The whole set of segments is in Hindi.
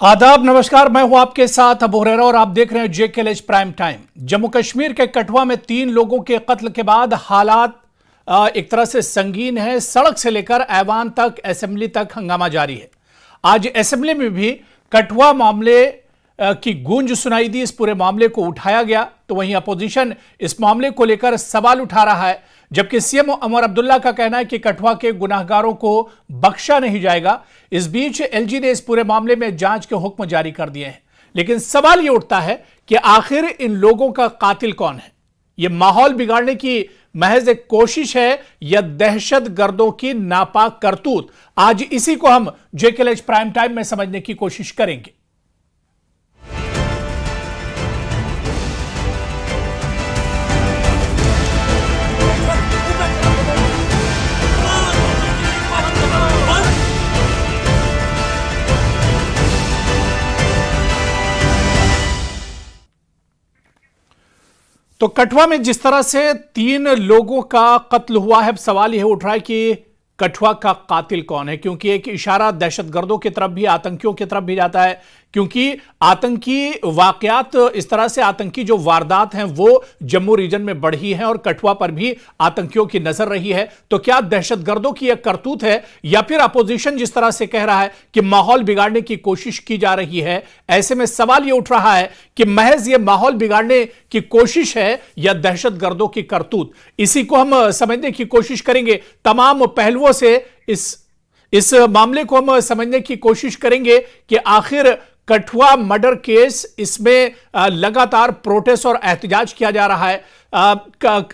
आदाब, नमस्कार। मैं हूं आपके साथ अबू हुरैरा और आप देख रहे हैं JKLH prime time. Jammu Kashmir के कठुआ में 3 लोगों के कत्ल के बाद हालात एक तरह से संगीन है। सड़क से लेकर ऐवान तक, असेंबली तक हंगामा जारी है। आज असेंबली में भी कठुआ मामले की गूंज सुनाई दी। इस पूरे मामले को उठाया गया तो वहीं अपोजिशन इस मामले को लेकर सवाल उठा रहा है, जबकि सीएम उमर अब्दुल्ला का कहना है कि कठुआ के गुनाहगारों को बख्शा नहीं जाएगा। इस बीच एलजी ने इस पूरे मामले में जांच के हुक्म जारी कर दिए हैं, लेकिन सवाल यह उठता है कि आखिर इन लोगों का कातिल कौन है? यह माहौल बिगाड़ने की महज एक कोशिश है या दहशत गर्दों की नापाक करतूत? आज इसी को हम जेकेएलएच प्राइम टाइम में समझने की कोशिश करेंगे। तो कठुआ में जिस तरह से 3 लोगों का कत्ल हुआ है, अब सवाल यह उठ रहा है कि कठुआ का कातिल कौन है, क्योंकि एक इशारा दहशतगर्दों की तरफ भी, आतंकियों की तरफ भी जाता है, क्योंकि आतंकी वाकयात, इस तरह से आतंकी जो वारदात हैं वो जम्मू रीजन में बढ़ी हैं और कठुआ पर भी आतंकियों की नजर रही है। तो क्या दहशतगर्दों की एक करतूत है या फिर अपोजिशन जिस तरह से कह रहा है कि माहौल बिगाड़ने की कोशिश की जा रही है? ऐसे में सवाल यह उठ रहा है कि महज यह माहौल बिगाड़ने की कोशिश है या दहशतगर्दों की करतूत? इसी को हम समझने की कोशिश करेंगे। तमाम पहलुओं से इस मामले को हम समझने की कोशिश करेंगे कि आखिर कठुआ मर्डर केस, इसमें लगातार प्रोटेस्ट और एहतजाज किया जा रहा है।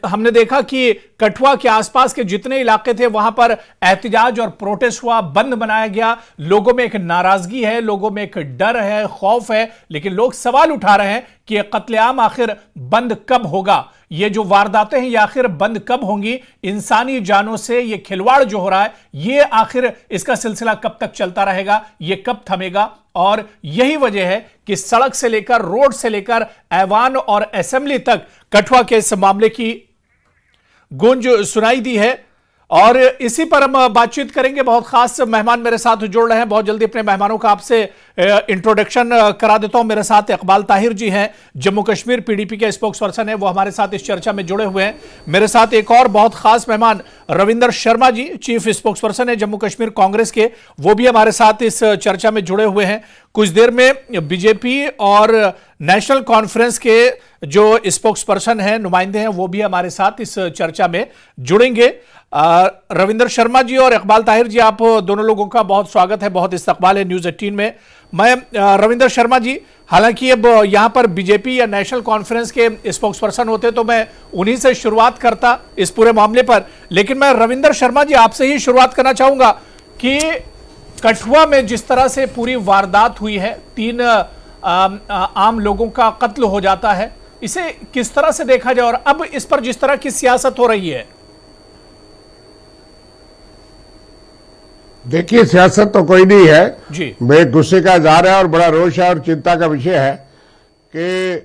हमने देखा कि कठुआ के आसपास के जितने इलाके थे वहां पर एहतजाज और प्रोटेस्ट हुआ, बंद बनाया गया। लोगों में एक नाराजगी है, लोगों में एक डर है, खौफ है, लेकिन लोग सवाल उठा रहे हैं कि यह कत्लेआम आखिर बंद कब होगा? ये जो वारदातें हैं ये आखिर बंद कब होंगी? इंसानी जानों से ये खिलवाड़ जो हो रहा है, ये आखिर इसका सिलसिला कब तक चलता रहेगा? ये कब थमेगा? और यही वजह है कि सड़क से लेकर, रोड से लेकर ऐवान और असेंबली तक कठुआ के इस मामले की गूंज सुनाई दी है। और इसी पर हम बातचीत करेंगे। बहुत खास मेहमान मेरे साथ जुड़ रहे हैं। बहुत जल्दी अपने मेहमानों का आपसे इंट्रोडक्शन करा देता हूं। मेरे साथ इकबाल ताहिर जी हैं, जम्मू कश्मीर पीडीपी के स्पोक्स पर्सन हैं, वो हमारे साथ इस चर्चा में जुड़े हुए हैं। मेरे साथ एक और बहुत खास मेहमान Ravinder Sharma ji, chief spokes person है जम्मू कश्मीर कांग्रेस के, वो भी हमारे साथ इस चर्चा में जुड़े हुए हैं। कुछ देर में बीजेपी और नेशनल कॉन्फ्रेंस के जो स्पोक्स पर्सन हैं, नुमाइंदे हैं, वो भी हमारे साथ इस चर्चा में जुड़ेंगे। रविंदर शर्मा जी और इकबाल ताहिर जी, आप दोनों लोगों का बहुत स्वागत है, बहुत इस्तकबाल है न्यूज़ 18 में। मैं रविंदर शर्मा जी, हालांकि अब यहाँ पर बीजेपी या नेशनल कॉन्फ्रेंस के स्पोक्स पर्सन होते तो मैं उन्हीं से शुरुआत करता इस पूरे मामले पर, लेकिन मैं रविंदर शर्मा जी आपसे ही शुरुआत करना चाहूंगा कि कठुआ में जिस तरह से पूरी वारदात हुई है, 3 आम लोगों का कत्ल हो जाता है, इसे किस तरह से देखा जाए और अब इस पर जिस तरह की सियासत हो रही है? देखिए, सियासत तो कोई नहीं है जी। बे गुस्से का इजहार है और बड़ा रोष है और चिंता का विषय है कि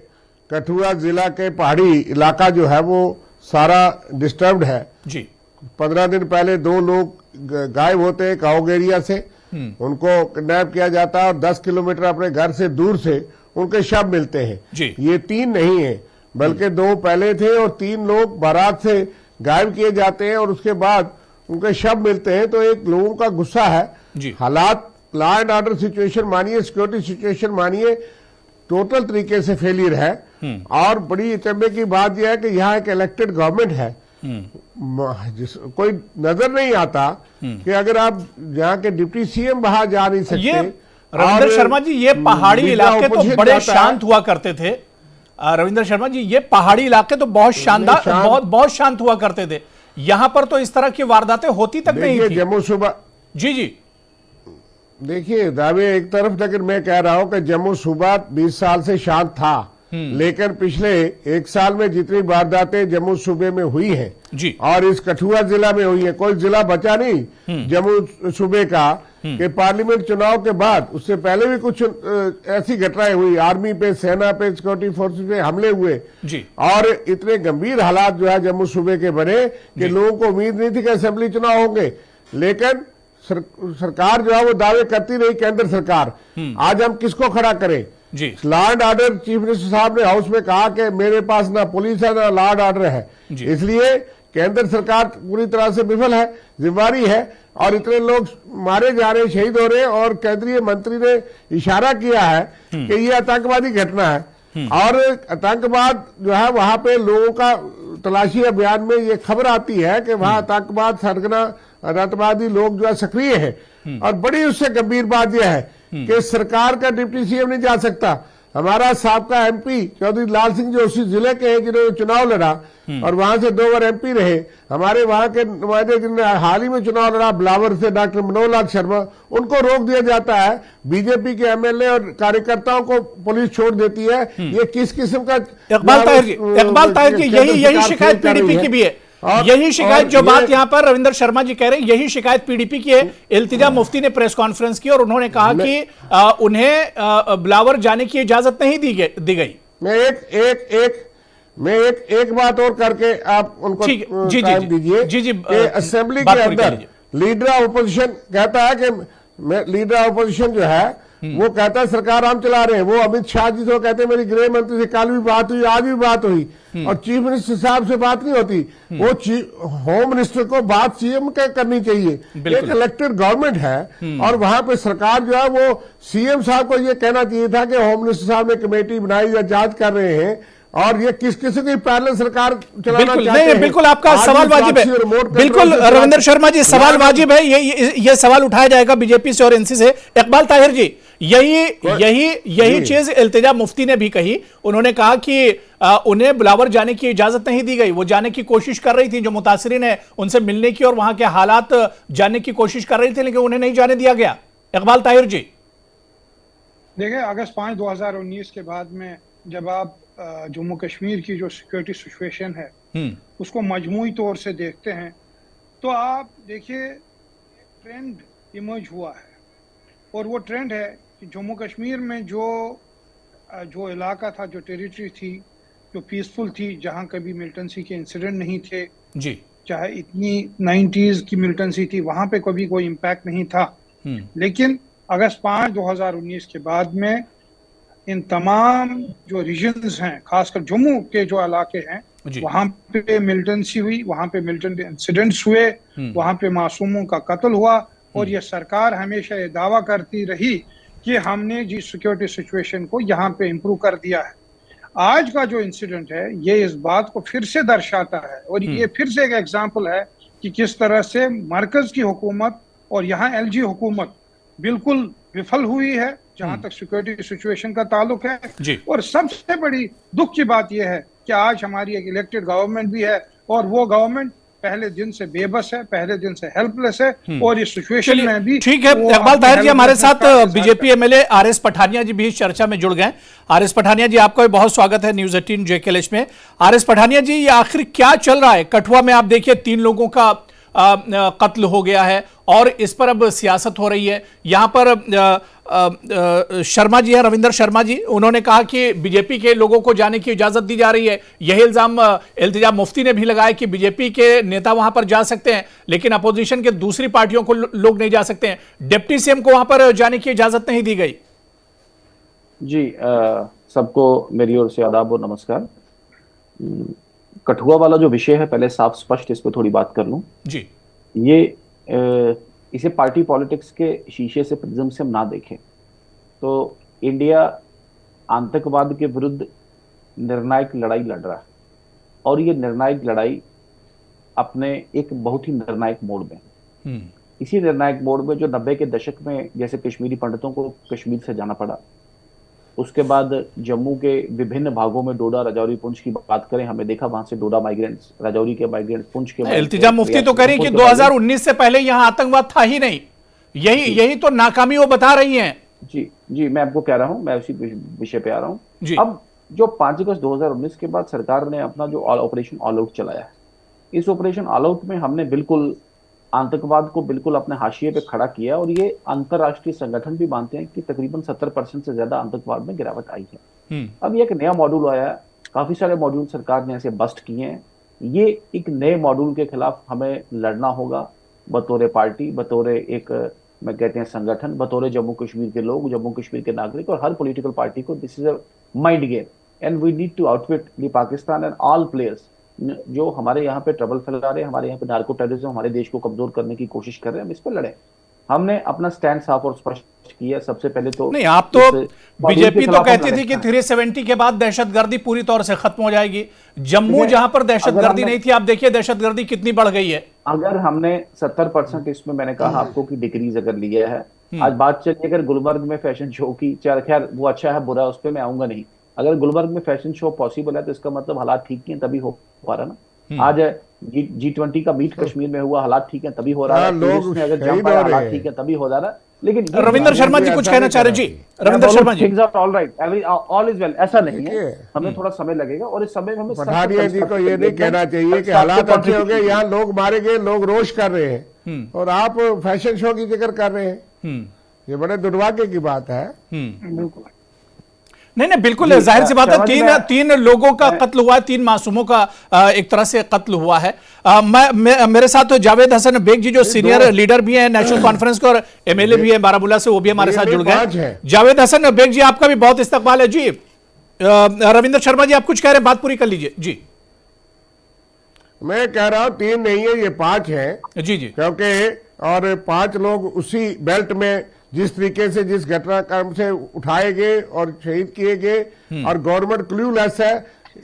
कठुआ जिला के पहाड़ी इलाका जो है वो सारा डिस्टर्ब्ड है जी। 15 दिन पहले 2 लोग गायब होते हैं काउग एरिया से, उनको किडनैप किया जाता है और 10 किलोमीटर अपने घर से दूर से उनके शव मिलते हैं जी। ये 3 नहीं है बल्कि 2 पहले थे और 3 लोग बारात से गायब किए जाते हैं और उसके बाद उनके शव मिलते हैं। तो एक लोगों का गुस्सा है जी। हालात, लॉ एंड ऑर्डर सिचुएशन मानिए, सिक्योरिटी सिचुएशन मानिए, टोटल तरीके से फेलियर है। और बड़ी अचंभे की बात यह है कि यहाँ एक इलेक्टेड गवर्नमेंट है, कोई नजर नहीं आता कि अगर आप यहाँ के डिप्टी सीएम बाहर जा नहीं सकते। रविंदर शर्मा जी, ये पहाड़ी इलाके तो बड़े शांत हुआ करते थे। रविंदर शर्मा जी, ये पहाड़ी इलाके तो बहुत शानदार, बहुत शांत हुआ करते थे। यहां पर तो इस तरह की वारदातें होती तक नहीं थी। जम्मू सूबा जी देखिए दावे एक तरफ, लेकिन मैं कह रहा हूं कि जम्मू सूबा 20 साल से शांत था, लेकिन पिछले 1 साल में जितनी वारदातें जम्मू सूबे में हुई हैं जी, और इस कठुआ जिला में हुई है, कोई जिला बचा नहीं जम्मू सूबे का कि पार्लियामेंट चुनाव के बाद, उससे पहले भी कुछ ऐसी घटनाएं हुई, आर्मी पे, सेना पे, सिक्योरिटी फोर्सेस पे हमले हुए जी। और इतने गंभीर हालात जो है जम्मू सूबे के बने कि लोगों को उम्मीद नहीं थी कि असेंबली चुनाव होंगे, लेकिन सरकार जो है वो दावे करती रही, केंद्र सरकार। आज हम किसको खड़ा करें? जी। Law and order, chief minister साहब ने हाउस में कहा कि मेरे पास ना पुलिस है ना लॉ एंड ऑर्डर है, इसलिए केंद्र सरकार पूरी तरह से विफल है, जिम्मेवारी है। और इतने लोग मारे जा रहे, शहीद हो रहे, और केंद्रीय मंत्री ने इशारा किया है कि ये आतंकवादी घटना है। और आतंकवाद जो है वहां पे लोगों का तलाशी अभियान में ये खबर आती है कि वहां आतंकवाद सरगना आतंकवादी लोग जो है सक्रिय है। और बड़ी उससे गंभीर बात यह है कि सरकार का डिप्टी सीएम नहीं जा सकता। हमारा साबका एमपी चौधरी लाल सिंह जो उसी जिले के हैं जिन्होंने चुनाव लड़ा और वहां से 2 बार एमपी रहे, हमारे वहां के नुमाइंदे जिन्होंने हाल ही में चुनाव लड़ा बिलावर से, डॉक्टर मनोहर लाल शर्मा, उनको रोक दिया जाता है। बीजेपी के एमएलए और कार्यकर्ताओं को पुलिस छोड़ देती है। ये किस किस्म का? इकबाल ताहिर जी, यही शिकायत पीडीपी की भी है। यही शिकायत जो बात यहां पर रविंदर शर्मा जी कह रहे हैं, यही शिकायत पीडीपी की है। इल्तिजा मुफ्ती ने प्रेस कॉन्फ्रेंस की और उन्होंने कहा कि उन्हें बिलावर जाने की इजाजत नहीं दी गई। मैं एक बात और करके आप उनको टाइम दीजिए। जी, असेंबली के अंदर लीडर ऑफ अपोजिशन कहता है कि लीडर ऑफ अपोजिशन जो है वो कहता है सरकार हम चला रहे हैं। वो अमित शाह जी तो कहते हैं मेरी गृह मंत्री से कल भी बात हुई, आज भी बात हुई, और चीफ मिनिस्टर साहब से बात नहीं होती। वो होम मिनिस्टर को बात सीएम के करनी चाहिए। एक इलेक्टेड गवर्नमेंट है और वहां पे सरकार जो है वो सीएम साहब को ये कहना चाहिए था कि होम मिनिस्टर साहब ने कमेटी बनाई या जांच कर रहे हैं, और ये किस किसी की पैरेलल सरकार चलाना चाहते हैं। बिल्कुल आपका सवाल वाजिब है। बिल्कुल रविंदर शर्मा जी, सवाल वाजिब है। ये सवाल उठाया जाएगा बीजेपी से और एनसी से। इकबाल ताहिर जी, यही चीज इल्तिजा मुफ्ती ने भी कही। उन्होंने कहा कि उन्हें बिलावर जाने की इजाजत नहीं दी गई। वो जाने की कोशिश कर रही थी, जो मुतासिरीन है उनसे मिलने की और वहां के हालात जानने की कोशिश कर रही थी, लेकिन उन्हें नहीं जाने दिया गया। इकबाल ताहिर जी, देखिए अगस्त 5, 2019 के बाद में जब आप जम्मू कश्मीर की जो सिक्योरिटी सिचुएशन है उसको मजमूई तौर से देखते हैं तो आप देखिए ट्रेंड इमर्ज हुआ है। और वो ट्रेंड है कि जम्मू कश्मीर में जो इलाका था, जो टेरिटरी थी, जो पीसफुल थी, जहां कभी मिलिटेंसी के इंसिडेंट नहीं थे जी, चाहे इतनी 90s की मिलिटेंसी थी, वहां पे कभी कोई इम्पैक्ट नहीं था। लेकिन अगस्त 5, 2019 के बाद में इन तमाम जो रीजन्स हैं, खासकर जम्मू के जो इलाके हैं, वहां पे मिलिटेंसी हुई, वहां पे मिलिटेंट इंसिडेंट्स हुए, वहां पे मासूमों का कत्ल हुआ। और ये सरकार हमेशा ये दावा करती रही कि हमने जी सिक्योरिटी सिचुएशन को यहाँ पे इम्प्रूव कर दिया है। आज का जो इंसिडेंट है ये इस बात को फिर से दर्शाता है और ये फिर से एक एग्जाम्पल है कि किस तरह से मरकज की हुकूमत और यहाँ एलजी हुकूमत बिल्कुल विफल हुई है जहां तक सिक्योरिटी सिचुएशन का ताल्लुक है। और सबसे बड़ी दुख की बात यह है कि आज हमारी एक इलेक्टेड गवर्नमेंट भी है और वो गवर्नमेंट पहले दिन से बेबस है, पहले दिन से हेल्पलेस है। और इस सिचुएशन में भी ठीक है। इकबाल ताहिर जी, हमारे साथ बीजेपी एमएलए आरएस पठानिया जी भी इस चर्चा में जुड़ गए। आरएस पठानिया जी, आपका भी बहुत स्वागत है न्यूज 18 जेकेएलएच में। आरएस पठानिया जी, ये आखिर क्या चल रहा है कठुआ में? आप देखिए 3 लोगों का कत्ल हो गया है और इस पर अब सियासत हो रही है। यहां पर शर्मा जी हैं, रविंदर शर्मा जी, उन्होंने कहा कि बीजेपी के लोगों को जाने की इजाजत दी जा रही है। यही इल्जाम इल्तिजा मुफ्ती ने भी लगाया कि बीजेपी के नेता वहां पर जा सकते हैं लेकिन अपोजिशन के दूसरी पार्टियों को लोग नहीं जा सकते हैं। डिप्टी सीएम को वहां पर जाने की इजाजत नहीं दी गई। जी, सबको मेरी ओर से आदाब और नमस्कार। कठुआ वाला जो विषय है, पहले साफ स्पष्ट इस पर थोड़ी बात कर लूं जी। इसे पार्टी पॉलिटिक्स के शीशे से, प्रिज्म से हम ना देखें तो इंडिया आतंकवाद के विरुद्ध निर्णायक लड़ाई लड़ रहा है और ये निर्णायक लड़ाई अपने एक बहुत ही निर्णायक मोड़ में, इसी निर्णायक मोड़ में जो 90 के दशक में जैसे कश्मीरी पंडितों को कश्मीर से जाना पड़ा, उसके बाद जम्मू के विभिन्न भागों में डोडा, राजौरी, पुंछ की बात करें, हमने देखा वहां से डोडा माइग्रेंट्स, राजौरी के माइग्रेंट्स, पुंछ के इल्तिजा मुफ्ती तो कह रही कि 2019 से पहले यहां आतंकवाद था ही नहीं। यही तो नाकामी वो बता रही हैं। जी, मैं आपको कह रहा हूं, मैं उसी विषय पे आ रहा हूं। अब जो 5 अगस्त 2019 के बाद सरकार ने अपना जो ऑपरेशन ऑल आउट चलाया है, इस ऑपरेशन ऑल आउट में हमने बिल्कुल आतंकवाद को बिल्कुल अपने हाशिए पे खड़ा किया और ये अंतरराष्ट्रीय संगठन भी मानते हैं कि तकरीबन 70% से ज्यादा आतंकवाद में गिरावट आई है। अब ये एक नया मॉड्यूल आया है, काफी सारे मॉड्यूल सरकार ने ऐसे बस्ट किए हैं। ये एक नए मॉड्यूल के खिलाफ हमें लड़ना होगा, बतौर पार्टी, बतौर एक मैं कहते हैं संगठन, बतौर जम्मू कश्मीर के लोग, जम्मू कश्मीर के नागरिक और हर पॉलिटिकल पार्टी को this is a mind game and we need to outwit the Pakistan and all players जो हमारे यहाँ पे ट्रबल फैला रहे हैं, हमारे यहाँ पे नार्को टेररिज्म, हमारे देश को कमजोर करने की कोशिश कर रहे हैं। हम इस पर लड़े। हमने अपना स्टैंड साफ और स्पष्ट किया। सबसे पहले तो नहीं, आप तो बीजेपी तो कहती थी कि 370 के बाद दहशतगर्दी पूरी तौर से खत्म हो जाएगी। जम्मू जहां पर दहशतगर्दी नहीं थी, आप देखिए दहशतगर्दी कितनी बढ़ गई है। अगर हमने 70% इसमें मैंने कहा आपको कि डिक्रीज अगर लिया है, आज बात चलिए अगर गुलबर्ग में फैशन शो की, खैर वो अच्छा है बुरा उस पर मैं आऊंगा नहीं। अगर गुलबर्ग में फैशन शो पॉसिबल है तो इसका मतलब हालात ठीक नहीं है, तभी हो पा रहा ना। आज G20 का मीट कश्मीर में हुआ, हालात ठीक है तभी हो रहा है। लोग अगर जंप आया, हालात ठीक है तभी हो रहा है। लेकिन रविंद्र शर्मा जी कुछ कहना चाह रहे जी। Ravindra Sharma ji, things are all right, all is well, ऐसा नहीं है। हमें थोड़ा समय लगेगा और इस समय में हमें पठानिया जी को ये नहीं कहना चाहिए कि हालात अच्छे हो गए, यहाँ लोग मारे गए, लोग रोष कर रहे हैं और आप फैशन शो की जिक्र कर रहे हैं। ये बड़े दुर्भाग्य की बात है। नहीं बिल्कुल जाहिर सी बात है। तीन लोगों का कत्ल हुआ है, 3 मासूमों का एक तरह से कत्ल हुआ है। मेरे साथ तो जावेद हसन बेग जी जो सीनियर लीडर भी हैं नेशनल कॉन्फ्रेंस के और एमएलए भी हैं बारामूला से, वो भी हमारे साथ जुड़ गए। जावेद हसन बेग जी आपका भी बहुत इस्तकबाल है जी। रविंद्र शर्मा जी आप कुछ कह रहे हैं, बात पूरी कर लीजिए जी। मैं कह रहा हूं 3 नहीं है, ये 5 है जी जी, क्योंकि और 5 लोग उसी बेल्ट में जिस तरीके से जिस घटनाक्रम से उठाए गए और शहीद किए गए और गवर्नमेंट क्लूलेस है।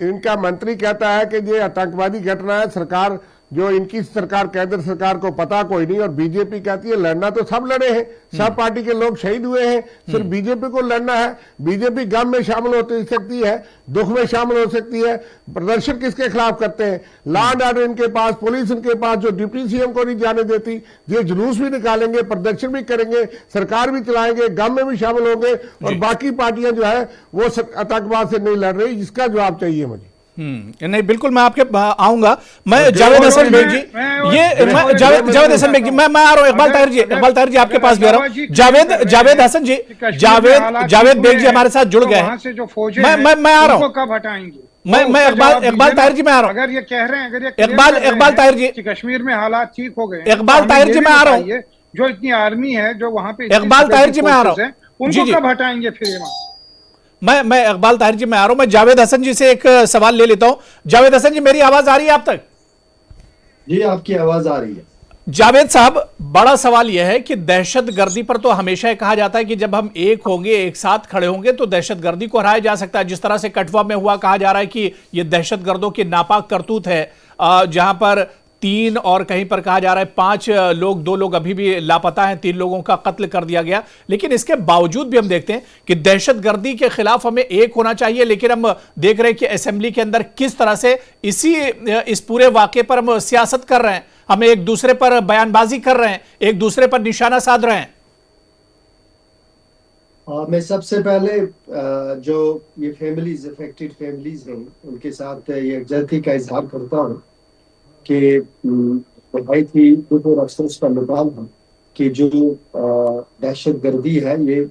इनका मंत्री कहता है कि ये आतंकवादी घटना है, सरकार जो इनकी सरकार केंद्र सरकार को पता कोई नहीं, और बीजेपी कहती है लड़ना तो सब लड़े हैं, सब पार्टी के लोग शहीद हुए हैं, सिर्फ बीजेपी को लड़ना है। बीजेपी गम में शामिल हो सकती है, दुख में शामिल हो सकती है। प्रदर्शन किसके खिलाफ करते हैं? लॉ एंड ऑर्डर इनके पास, पुलिस इनके पास जो डिप्टी सीएम को नहीं जाने देती। ये जुलूस भी निकालेंगे, प्रदर्शन भी करेंगे, सरकार भी चलाएंगे, गम में भी शामिल होंगे और बाकी पार्टियां जो है वो आतंकवाद से नहीं लड़ रही। इसका जवाब चाहिए मुझे। नहीं बिल्कुल मैं आपके आऊंगा। मैं जावेद हसन बेग जी, ये जावेद हसन बेग जी, मैं आ रहा हूँ। इकबाल ताहिर जी आपके पास भी आ रहा हूँ। जावेद हसन जी, जावेद बेग जी हमारे साथ जुड़ गए हैं। मैं आ रहा हूँ, कब हटाएंगे? मैं इकबाल ताहिर जी में आ रहा हूँ। अगर ये कह रहे हैं, अगर ये इकबाल ताहिर जी, कश्मीर में हालात ठीक हो गए, इकबाल ताहिर जी मैं आ रहा हूँ। जो इतनी आर्मी है जो वहां पे, इकबाल ताहिर जी मैं आ रहा हूँ, उनको कब हटाएंगे फिर? मैं इकबाल ताहिर जी मैं आ रहा हूं। मैं जावेद हसन जी से एक सवाल ले लेता हूं। जावेद हसन जी मेरी आवाज आ रही है आप तक? जी आपकी आवाज आ रही है। जावेद साहब, बड़ा सवाल यह है कि दहशतगर्दी पर तो हमेशा कहा जाता है कि जब हम एक होंगे, एक साथ खड़े होंगे तो दहशतगर्दी को हराया जा सकता है। जिस तरह से कठुआ में हुआ, कहा जा रहा है कि यह दहशतगर्दों की नापाक करतूत है, जहां पर 3 और कहीं पर कहा जा रहा है 5 लोग, 2 लोग अभी भी लापता हैं, 3 लोगों का कत्ल कर दिया गया। लेकिन इसके बावजूद भी हम देखते हैं कि दहशतगर्दी के खिलाफ हमें एक होना चाहिए। लेकिन हम देख रहे हैं कि असेंबली के अंदर किस तरह से इस पूरे वाकये पर हम सियासत कर रहे हैं, हम एक दूसरे पर बयानबाजी कर रहे हैं, एक दूसरे पर निशाना साध रहे हैं। मैं सबसे पहले जो ये फैमिलीज, अफेक्टेड फैमिलीज हैं, उनके साथ ये यकजहती का इजहार करता हूँ कि भाई थी दुख और अफसोस का मुकाम है कि जो दहशतगर्दी है ये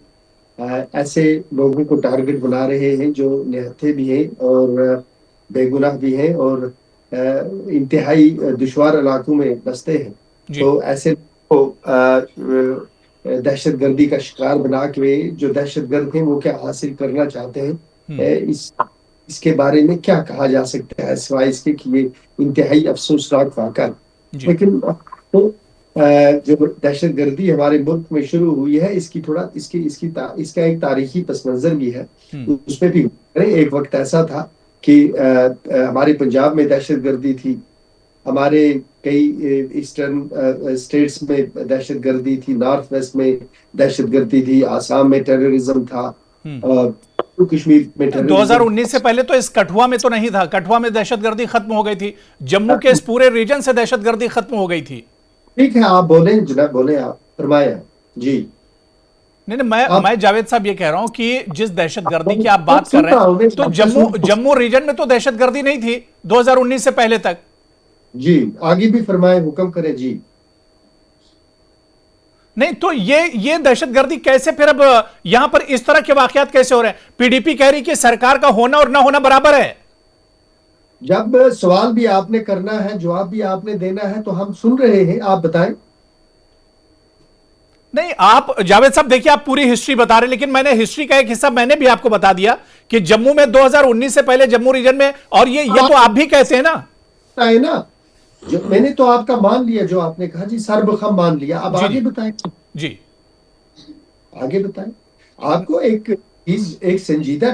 ऐसे लोगों को टारगेट बना रहे हैं जो निहत्थे भी हैं और बेगुनाह भी हैं और इंतहाई दुश्वार इलाकों में बसते हैं। तो ऐसे को दहशतगर्दी का शिकार बना के जो दहशतगर्द हैं वो क्या हासिल करना चाहते हैं, इसके बारे में क्या कहा जा सकता है सिवाय इसके कि ये इंतहाई अफसोसनाक वाक़ा। लेकिन तो जो दहशतगर्दी हमारे मुल्क में शुरू हुई है, इसकी थोड़ा इसका एक तारीखी पस मंजर भी है, उसमें भी एक वक्त ऐसा था कि हमारे पंजाब में दहशतगर्दी थी, हमारे कई ईस्टर्न स्टेट्स में दहशतगर्दी थी, नॉर्थ वेस्ट में दहशतगर्दी थी, आसाम में टेररिज्म था, कश्मीर में 2019 से पहले तो इस कठुआ में तो नहीं था। कठुआ में दहशतगर्दी खत्म हो गई थी, जम्मू के इस पूरे रीजन से दहशतगर्दी खत्म हो गई थी। ठीक है, आप बोले जनाब, बोले आप फरमाया जी। नहीं, मैं जावेद साहब ये कह रहा हूं कि जिस दहशतगर्दी की आप बात कर रहे हैं तो जम्मू रीजन में तो दहशतगर्दी नहीं थी 2019 से पहले तक। जी आगे भी फरमाए, हुक्म करें जी। नहीं तो ये दहशतगर्दी कैसे फिर अब यहां पर इस तरह के वाकयात कैसे हो रहे हैं? पीडीपी कह रही कि सरकार का होना और ना होना बराबर है। जब सवाल भी आपने करना है, जवाब भी आपने देना है, तो हम सुन रहे हैं, आप बताएं। नहीं, आप जावेद साहब देखिए, आप पूरी हिस्ट्री बता रहे, लेकिन मैंने हिस्ट्री का एक हिस्सा मैंने भी आपको बता दिया कि जम्मू में 2019 से पहले जम्मू रीजन में, और ये तो आप भी कहते हैं ना, है ना, जो मैंने तो आपका मान लिया, जो आपने कहा जी सर्वप्रथम मान लिया। अब आगे बताएं जी, आगे बताएं। आपको एक संजीदा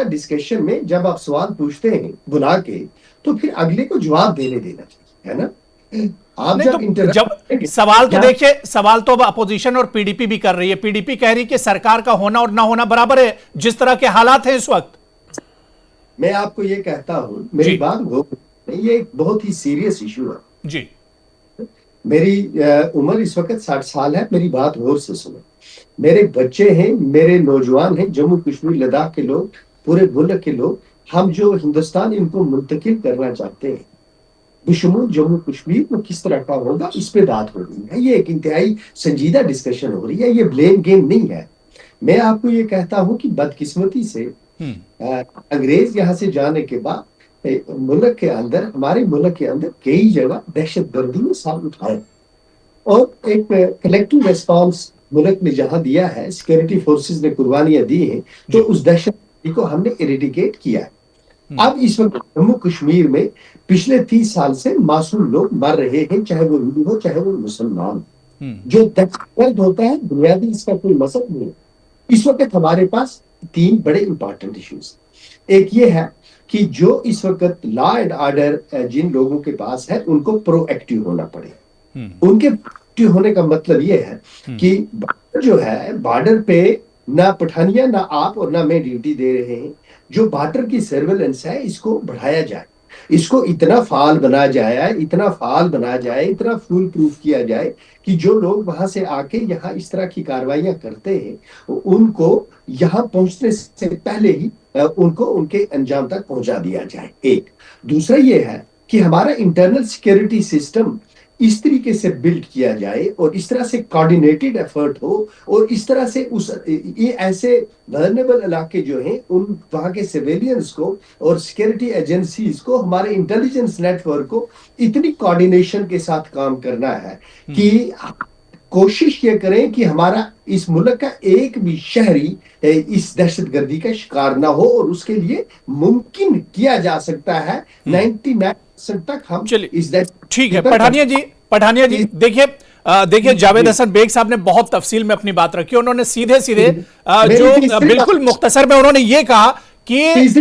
डिस्कशन में जब आप सवाल पूछते हैं बुला के, तो फिर अगले को जवाब देना चाहिए, है ना। आप जब सवाल तो देखिए, सवाल तो अब अपोजिशन और पीडीपी भी कर रही है। पीडीपी कह रही है कि सरकार का होना और ना होना बराबर है, जिस तरह के हालात हैं इस वक्त। मैं आपको ये कहता हूं, मेरी बात ये एक बहुत ही सीरियस इशू है जी। मेरी उम्र इस वक्त 60 साल है, मेरी बात गौर से सुनो। मेरे बच्चे हैं, मेरे नौजवान हैं, जम्मू कश्मीर लद्दाख के लोग, पूरे मुल्क के लोग, हम जो हिंदुस्तान इनको मुंतकिल करना चाहते हैं बेशुमार जम्मू कश्मीर में, किस तरह का होगा इस पे बात हो रही है। ये एक इंतहाई संजीदा डिस्कशन हो रही है, ये ब्लेम गेम नहीं है। मैं आपको ये कहता हूं कि बदकिस्मती से अंग्रेज यहाँ से जाने के बाद मुल्क के अंदर, हमारे मुल्क के अंदर कई जगह दहशतगर्दी ने साथ उठाए, और एक कलेक्टिव रिस्पांस मुल्क ने जहां दिया है, सिक्योरिटी फोर्सेस ने कुर्बानियां दी हैं, तो उस दहशतगर्दी को हमने इरेडिकेट किया है। अब इस वक्त जम्मू कश्मीर में पिछले 30 साल से मासूम लोग मर रहे हैं, चाहे वो हिंदू हो चाहे वो मुसलमान। जो दहशतगर्द होता है बुनियादी इसका कोई मकसद नहीं है। इस वक्त हमारे पास 3 बड़े इंपॉर्टेंट इश्यूज। एक ये है कि जो इस वक्त लॉ एंड ऑर्डर जिन लोगों के पास है, उनको प्रोएक्टिव होना पड़े। उनके प्रोएक्टिव होने का मतलब ये है कि बॉर्डर जो है, बॉर्डर पे ना पठानिया, ना आप और ना मैं ड्यूटी दे रहे हैं। जो बॉर्डर की सर्वेलेंस है, इसको बढ़ाया जाए, इसको इतना फाल बनाया जाए, इतना फूल प्रूफ किया जाए कि जो लोग वहां से आके यहाँ इस तरह की कार्रवाइयां करते हैं, उनको यहाँ पहुंचने से पहले ही उनको उनके अंजाम तक पहुंचा दिया जाए। एक दूसरा ये है कि हमारा इंटरनल सिक्योरिटी सिस्टम इस तरीके से बिल्ड किया जाए, और इस तरह से कोऑर्डिनेटेड एफर्ट हो, और इस तरह से ये ऐसे वल्नरेबल इलाके जो हैं, उन वहां के सिविलियंस को और सिक्योरिटी एजेंसीज को, हमारे इंटेलिजेंस नेटवर्क को इतनी कोऑर्डिनेशन के साथ काम करना है कि कोशिश ये करें कि हमारा इस मुल्क का एक भी शहरी इस दहशतगर्दी का शिकार ना हो, और उसके लिए मुमकिन किया जा सकता है 99% तक हम इस। ठीक है पठानिया जी देखिए जावेद हसन बेग साहब ने बहुत तफसील में अपनी बात रखी। उन्होंने सीधे जो बिल्कुल मुख्तसर में उन्होंने ये कहा कि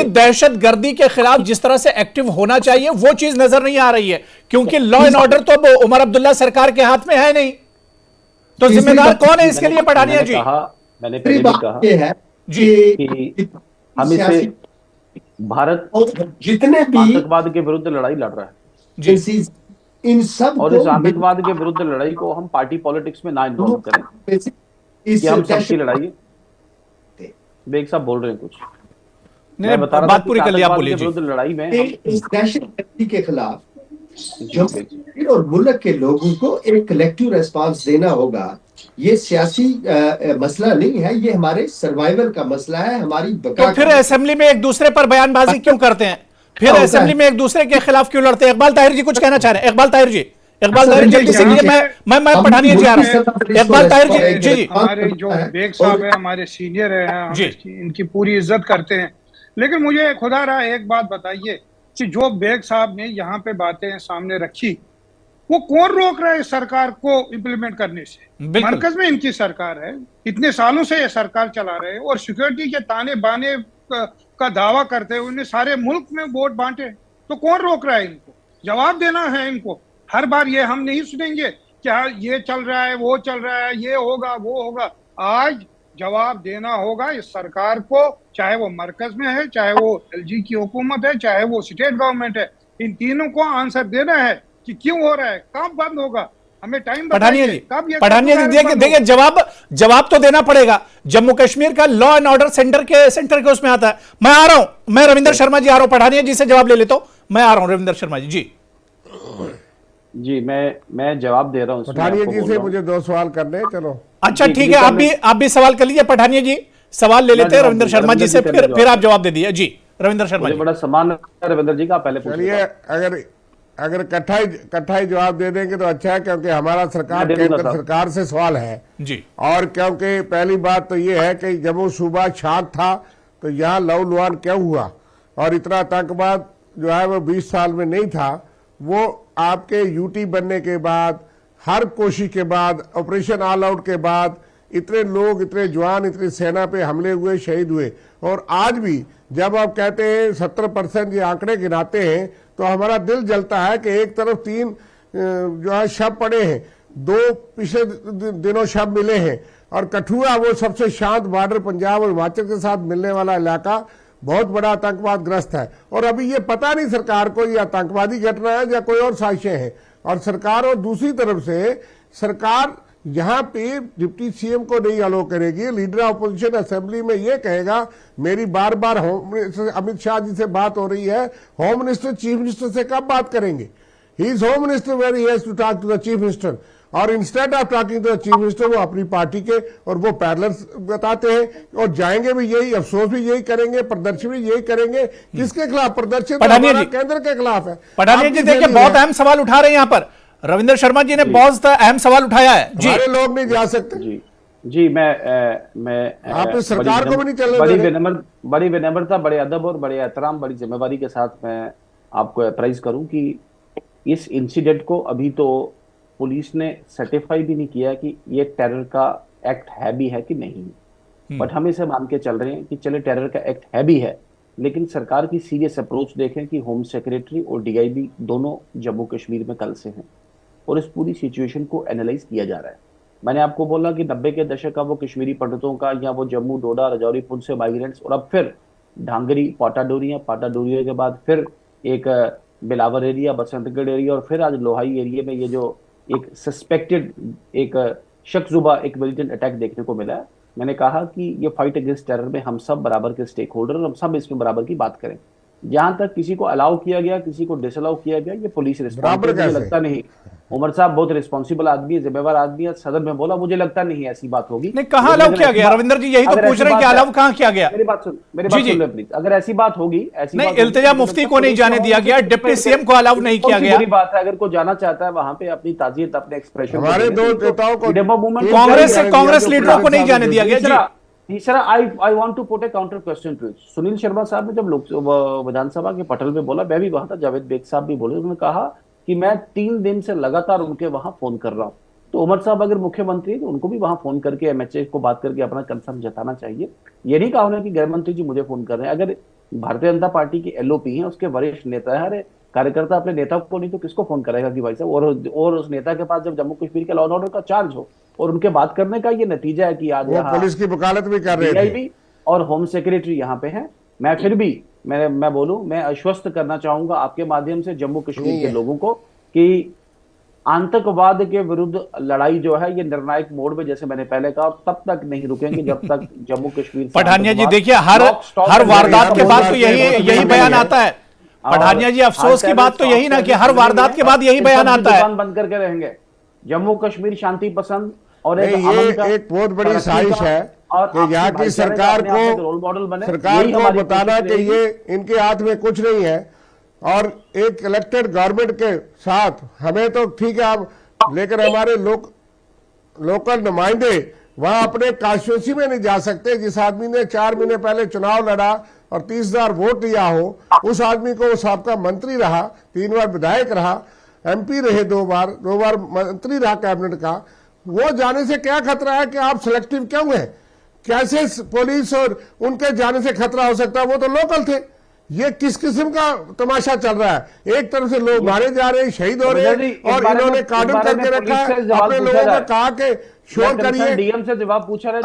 दहशतगर्दी के खिलाफ जिस तरह से एक्टिव होना चाहिए, वो चीज नजर नहीं आ रही है, क्योंकि लॉ एंड ऑर्डर तो अब उमर अब्दुल्ला सरकार के हाथ में है नहीं। तो जिम्मेदार कौन है इसके लिए पठानिया जी? मैंने पहले भी कहा है कि हम इसे भारत जितने भी आतंकवाद के विरुद्ध लड़ाई लड़ रहा है, इन सब और इस आतंकवाद के विरुद्ध लड़ाई को हम पार्टी पॉलिटिक्स में ना इन्वॉल्व करें, कि हम सबकी लड़ाई है। बेग साहब बोल रहे हैं कुछ, मैं बता रहा था, बात पूरी कर लिया आप, बोलिए। विरुद्ध लड़ाई में इस दहशतगर्दी के खिलाफ जम्मू और मुल्क के लोगों को एक कलेक्टिव रेस्पॉन्स देना होगा। ये सियासी मसला नहीं है, ये हमारे सर्वाइवल का मसला है, हमारी बका। तो फिर असेंबली में एक दूसरे पर बयानबाजी क्यों करते हैं? फिर असेंबली में एक दूसरे के खिलाफ क्यों लड़ते हैं? इकबाल ताहिर जी कुछ कहना चाह रहे हैं? इकबाल ताहिर जल्दी से, मैं पठानिया जी आ रहा हूं। इकबाल ताहिर जी हमारे जो बेग साहब है, हमारे सीनियर है, इनकी पूरी इज्जत करते हैं, लेकिन मुझे खुदा रहा एक बात बताइए कि जो बेग साहब ने यहाँ पे बातें सामने रखी, वो कौन रोक रहा है सरकार को इम्प्लीमेंट करने से? मरकज में इनकी सरकार है, इतने सालों से ये सरकार चला रहे हैं, और सिक्योरिटी के ताने बाने का दावा करते हुए उन्हें सारे मुल्क में वोट बांटे, तो कौन रोक रहा है इनको? जवाब देना है इनको। हर बार ये हम नहीं सुनेंगे क्या ये चल रहा है, वो चल रहा है, ये होगा वो होगा। आज जवाब देना होगा इस सरकार को, चाहे वो मरकज में है, चाहे वो एलजी की हुकूमत है, चाहे वो स्टेट गवर्नमेंट है। इन तीनों को आंसर देना है कि क्यों हो रहा है, कब बंद होगा, हमें टाइम पठानिया जी देखिए जवाब तो देना पड़ेगा। जम्मू कश्मीर का लॉ एंड ऑर्डर सेंटर के उसमें आता है। मैं आ रहा हूं, मैं रविंदर शर्मा जी आ रहा हूं, पठानिया जी से जवाब ले लेता हूं। मैं आ रहा हूं रविंदर शर्मा जी मैं जवाब दे रहा हूं। पठानिया जी से मुझे 2 सवाल करने हैं, चलो। अच्छा ठीक है, आप भी सवाल कर लीजिए। पठानिया जी सवाल ले लेते हैं रविंदर शर्मा जी से, फिर आप जवाब दे दीजिए। जी रविंदर शर्मा जी, बड़ा सम्मान है रविंदर जी का, पहले चलिए। अगर इकट्ठा ही जवाब दे देंगे तो अच्छा है, क्योंकि हमारा सरकार केंद्र सरकार से सवाल है जी। और क्योंकि पहली बात तो ये है कि जब वो सूबा शांत था तो यहाँ लहू-लुहान क्यों हुआ, और इतना आतंकवाद जो है वो 20 साल में नहीं था। वो आपके यूटी बनने के बाद, हर कोशिश के बाद, ऑपरेशन ऑल आउट के बाद इतने लोग, इतने जवान, इतनी सेना पे हमले हुए, शहीद हुए। और आज भी जब आप कहते हैं 70% ये आंकड़े गिनाते हैं तो हमारा दिल जलता है कि एक तरफ 3 जो है शव पड़े हैं, 2 पिछले दिनों शव मिले हैं, और कठुआ वो सबसे शांत बॉर्डर पंजाब और हिमाचल के साथ मिलने वाला इलाका बहुत बड़ा आतंकवाद ग्रस्त है। और अभी ये पता नहीं सरकार को ये आतंकवादी घटना है या कोई और साजिशें हैं। और सरकार, और दूसरी तरफ से सरकार यहाँ पे डिप्टी सीएम को नहीं अलो करेगी। लीडर ऑपोजिशन असेंबली में ये कहेगा, मेरी बार बार होम मिनिस्टर अमित शाह जी से बात हो रही है, होम मिनिस्टर चीफ मिनिस्टर से कब बात करेंगे? He is home minister where he has to talk to the chief minister, और instead of talking to the chief minister वो अपनी पार्टी के और वो पैरेलल बताते हैं और जाएंगे भी यही, अफसोस भी यही करेंगे, प्रदर्शन भी यही करेंगे। किसके खिलाफ प्रदर्शन? केंद्र के खिलाफ है। पठानिया जी देखिए बहुत अहम सवाल उठा रहे हैं यहाँ पर, रविंद्र शर्मा जी ने बहुत अहम सवाल उठाया है जी। हमारे लोग नहीं जा सकते जी। मैं आप इस सरकार को भी नहीं चलने बड़ी विनम्रता, बड़े अदब और बड़े एहतराम, बड़ी जिम्मेवारी के साथ मैं आपको अप्राइज करूं कि इस इंसिडेंट को अभी तो पुलिस ने सर्टिफाई भी नहीं किया कि ये टेरर का एक्ट है भी है कि नहीं। बट हम इसे मान के चल रहे हैं कि चले टेरर का एक्ट है भी है, लेकिन सरकार की सीरियस अप्रोच देखें कि होम सेक्रेटरी और डीआईबी दोनों जम्मू कश्मीर में कल से हैं और इस पूरी सिचुएशन को एनालाइज किया जा रहा है। मैंने आपको बोला कि 90 के दशक का वो कश्मीरी पंडितों का, या वो जम्मू, डोडा, राजौरी, पुंछ से माइग्रेंट्स, और अब फिर ढांगरी, पाटाडोरिया के बाद फिर एक बिलावर एरिया, बसंतगढ़ एरिया, और फिर आज लोहाई एरिया में ये जो एक सस्पेक्टेड, एक शक-जुबा एक मिलिटेंट अटैक देखने को मिला है। मैंने कहा कि ये फाइट अगेंस्ट टेरर में हम सब बराबर के स्टेक होल्डर, और हम सब इसमें बराबर की बात करें। जहां तक किसी को अलाउ किया गया, किसी को डिसअलाउ किया गया, ये पुलिस रिस्पॉन्सिबल, मुझे लगता नहीं। उमर साहब बहुत रिस्पॉन्सिबल आदमी है, जिम्मेवार आदमी है, सदन में बोला, मुझे लगता नहीं ऐसी बात होगी। नहीं, कहां अलाउ किया गया? रविंद्र जी यही तो पूछ रहे हैं कि अलाउ कहां किया गया? मेरी बात सुन ले प्लीज। अगर ऐसी बात होगी, ऐसी नहीं, इल्तिजा मुफ्ती को नहीं जाने दिया गया, डिप्टी सीएम को अलाउ नहीं किया गया। बुरी बात है, अगर कोई जाना चाहता है वहां पे अपनी ताजियत, अपने एक्सप्रेशन, हमारे दो नेताओं को, कांग्रेस लीडरों को नहीं जाने दिया गया। तीसरा, I want to put a counter question to it. Sunil Sharma साहब ने जब विधानसभा के पटल में बोला, मैं भी वहां था, जावेद बेग साहब भी बोले, उन्होंने कहा कि मैं 3 दिन से लगातार उनके वहां फोन कर रहा हूं। तो उमर साहब अगर मुख्यमंत्री है तो उनको भी वहां फोन करके एमएचए को बात करके अपना कंसर्न जताना चाहिए। ये नहीं कहा उन्होंने कि गृह मंत्री जी मुझे फोन कर रहे हैं। अगर भारतीय जनता पार्टी की एलओपी है, उसके वरिष्ठ नेता है, अरे कार्यकर्ता अपने नेता को नहीं तो किसको फोन करेगा कि भाई साहब, और उस नेता के पास जब जम्मू कश्मीर के लॉ एंड ऑर्डर का चार्ज हो और उनके बात करने का ये नतीजा है कि आज पुलिस की वकालत भी कर रहे थे और होम सेक्रेटरी यहाँ पे हैं। मैं फिर भी मैं बोलूं, मैं आश्वस्त करना चाहूंगा आपके माध्यम से जम्मू कश्मीर के लोगों को कि आतंकवाद के विरुद्ध लड़ाई जो है ये निर्णायक मोड़ में, जैसे मैंने पहले कहा, तब तक नहीं रुकेंगे जब तक जम्मू कश्मीर। पठानिया जी देखिए, हर वारदात के बाद तो यही बयान आता है। पठानिया जी अफसोस की बात तो यही ना कि हर वारदात के बाद यही बयान आता है। बंद करके रहेंगे, जम्मू कश्मीर शांति पसंद और एक बहुत बड़ी साजिश है कि यहाँ की सरकार को बताना कि ये इनके हाथ में कुछ नहीं है, और एक इलेक्टेड गवर्नमेंट के साथ हमें तो ठीक है आप, लेकिन हमारे लोकल नुमाइंदे वहां अपने कॉन्स्टिट्यूंसी में नहीं जा सकते। जिस आदमी ने 4 महीने पहले चुनाव लड़ा और 30,000 वोट दिया हो, उस आदमी को वो साबका मंत्री रहा, 3 बार विधायक रहा, एमपी रहे 2 बार मंत्री रहा कैबिनेट का, वो जाने से क्या खतरा है कि आप सिलेक्टिव क्यों हैं? कैसे पुलिस और उनके जाने से खतरा हो सकता है? वो तो लोकल थे। ये किस किस्म का तमाशा चल रहा है? एक तरफ से लोग मारे जा रहे हैं, शहीद हो रहे हैं, और इन्होंने कार्डन करके रखा है। अपने लोगों को कहा कि शोर करिए, डीएम से जवाब पूछा रहे,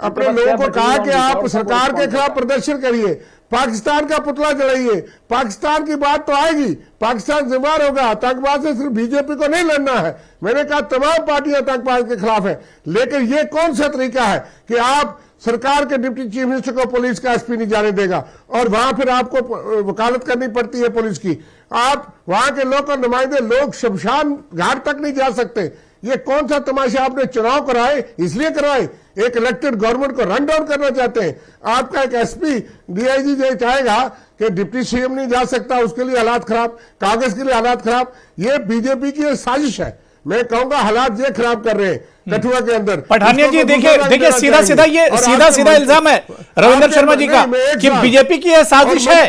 अपने लोगों को कहा कि आप सरकार के खिलाफ प्रदर्शन करिए, पाकिस्तान का पुतला जलाइए। पाकिस्तान की बात तो आएगी, पाकिस्तान जिम्मेदार होगा। आतंकवाद से सिर्फ बीजेपी को नहीं लड़ना है, मैंने कहा तमाम पार्टियां आतंकवाद के खिलाफ है, लेकिन ये कौन सा तरीका है कि आप सरकार के डिप्टी चीफ मिनिस्टर को पुलिस का एसपी नहीं जाने देगा और वहां फिर आपको वकालत करनी पड़ती है पुलिस की। आप वहां के लोकल नुमाइंदे लोग शमशान घाट तक नहीं जा सकते। ये कौन सा तमाशा? आपने चुनाव कराए इसलिए कराए एक इलेक्टेड गवर्नमेंट को रन डाउन करना चाहते हैं। आपका एक एसपी डीआईजी जो चाहेगा कि डिप्टी सीएम नहीं जा सकता, उसके लिए हालात खराब, कागज के लिए हालात खराब। ये बीजेपी की साजिश है। मैं कहूंगा हालात ये खराब कर रहे हैं कठुआ के अंदर। पठानिया जी देखिए सीधा इल्जाम है रविंद्र शर्मा जी का कि बीजेपी की यह साजिश है।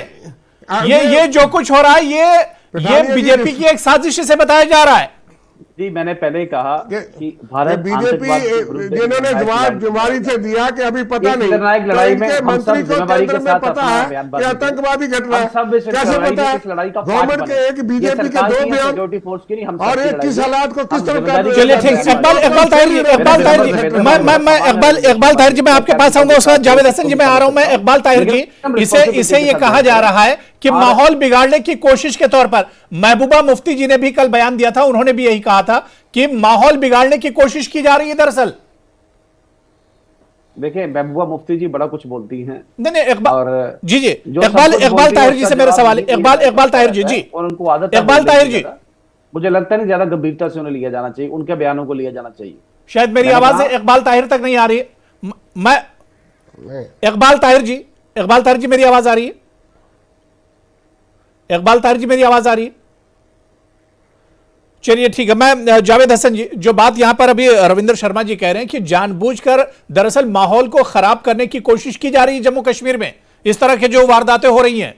ये जो कुछ हो रहा है ये बीजेपी की एक साजिश से बताया जा रहा है। जी मैंने पहले ही कहा कि भारत बीजेपी जिन्होंने जवाब जुमारी से दिया कि अभी पता नहीं, निर्णायक लड़ाई में हम सब जिम्मेदारी के साथ पता है कि आतंकवादी घटना है, कैसे पता है? गवर्नमेंट के एक बीजेपी के 2 बयान और एक किस हालात को किस तरह। चलिए ठीक, इकबाल ताहिर जी मैं इकबाल ताहिर जी मैं आपके पास आऊंगा, उसके बाद जावेद हसन जी मैं आ रहा हूं। मैं इकबाल ताहिर जी, इसे ये कहा जा रहा है कि माहौल बिगाड़ने की कोशिश के तौर पर महबूबा मुफ्ती जी ने भी कल बयान दिया था, उन्होंने भी यही कहा था कि माहौल बिगाड़ने की कोशिश की जा रही है। दरअसल देखिए महबूबा मुफ्ती जी बड़ा कुछ बोलती हैं। नहीं इकबाल जी इकबाल ताहिर जी से मेरा सवाल है। इकबाल ताहिर जी और उनको आदत, इकबाल ताहिर जी मुझे लगता नहीं ज्यादा गंभीरता से उन्हें लिया जाना चाहिए, उनके बयानों को लिया जाना चाहिए। शायद मेरी आवाज इकबाल ताहिर तक नहीं आ रही है। मैं इकबाल ताहिर जी मेरी आवाज आ रही है? इकबाल ताहिर जी मेरी आवाज आ रही है? चलिए ठीक है। मैं जावेद हसन जी, जो बात यहां पर अभी रविंद्र शर्मा जी कह रहे हैं कि जानबूझकर दरअसल माहौल को खराब करने की कोशिश की जा रही है जम्मू कश्मीर में, इस तरह के जो वारदातें हो रही हैं।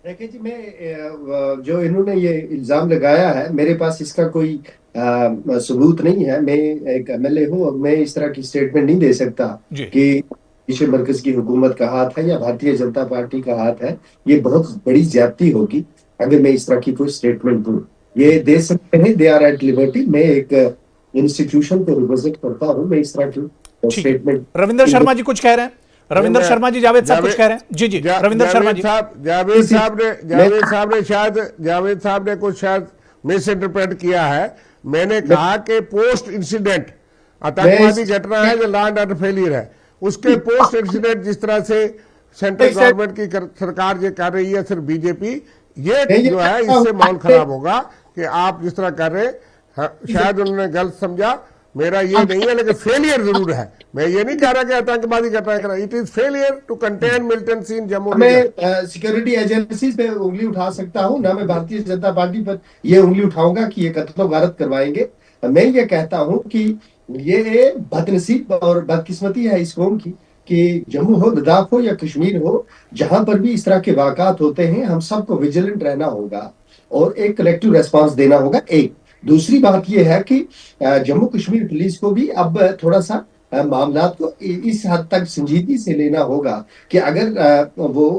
देखिए जी, मैं जो इन्होंने ये इल्जाम लगाया है, मेरे पास इसका कोई सबूत नहीं है। मैं एक एमएलए हूं और मैं इस तरह की स्टेटमेंट नहीं दे सकता कि पीछे मरकज की हुकूमत का हाथ है या भारतीय जनता पार्टी का हाथ है। ये बहुत बड़ी ज्यादती होगी अगर मैं इस तरह की कोई स्टेटमेंट दूं। ये दे सकते हैं, दे आर एट लिबर्टी। मैं एक इंस्टीट्यूशन को रिप्रेजेंट करता हूं, मैं इस तरह की स्टेटमेंट। रविंद्र शर्मा जी कुछ कह रहे हैं? रविंद्र शर्मा जी, जावेद साहब कुछ कह रहे हैं? जी रविंद्र शर्मा जी। जावेद साहब ने कुछ शायद मिस इंटरप्रेट किया है। मैंने कहा कि पोस्ट इंसिडेंट आतंकवादी घटना है जो लैंड ऑर्डर फेलियर है, उसके पोस्ट इंसिडेंट जिस तरह से सेंट्रल गवर्नमेंट की सरकार ये कर रही है, सिर्फ बीजेपी, ये जो है इससे माहौल खराब होगा कि आप जिस तरह कर रहे हैं। शायद उन्होंने गलत समझा, मेरा ये नहीं है, लेकिन फेलियर जरूर है। मैं ये नहीं कह रहा कि आतंकवादी घटना कर, it is failure to contain militancy in Jammu. मैं सिक्योरिटी एजेंसीज पे उंगली उठा सकता हूं ना, मैं भारतीय जनता पार्टी पर ये उंगली उठाऊंगा कि ये कत्लो गारत करवाएंगे। मैं ये कहता हूं कि ये बदनसीब और बदकिस्मती है इस कौम की कि जम्मू हो, लद्दाख हो या कश्मीर हो, जहां पर भी इस तरह के वाकआत होते हैं, हम सबको विजिलेंट रहना होगा और एक कलेक्टिव रेस्पॉन्स देना होगा। एक दूसरी बात यह है कि जम्मू कश्मीर पुलिस को भी अब थोड़ा सा मामला को इस हद तक संजीदगी से लेना होगा कि अगर वो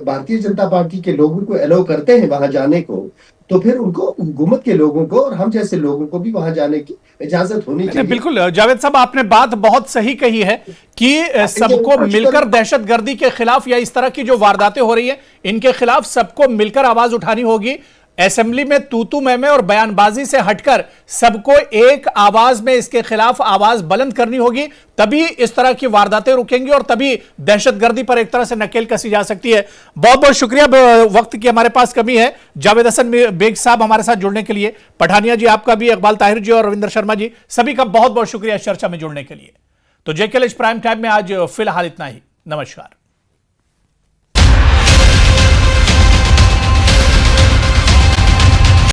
भारतीय जनता पार्टी के लोगों को अलाउ करते हैं वहां जाने को, तो फिर उनको हुकूमत के लोगों को और हम जैसे लोगों को भी वहां जाने की इजाजत होनी चाहिए। बिल्कुल जावेद साहब, आपने बात बहुत सही कही है कि सबको मिलकर दहशतगर्दी के खिलाफ या इस तरह की जो वारदातें हो रही है इनके खिलाफ सबको मिलकर आवाज उठानी होगी। असेंबली में तू मैं और बयानबाजी से हटकर सबको एक आवाज में इसके खिलाफ आवाज बुलंद करनी होगी, तभी इस तरह की वारदातें रुकेंगी और तभी दहशतगर्दी पर एक तरह से नकेल कसी जा सकती है। बहुत बहुत शुक्रिया, वक्त की हमारे पास कमी है। जावेद हसन बेग साहब हमारे साथ जुड़ने के लिए, पठानिया जी आपका भी, इकबाल ताहिर जी और रविंद्र शर्मा जी सभी का बहुत बहुत शुक्रिया इस चर्चा में जुड़ने के लिए। तो जेकेएल प्राइम टाइम में आज फिलहाल इतना ही। नमस्कार।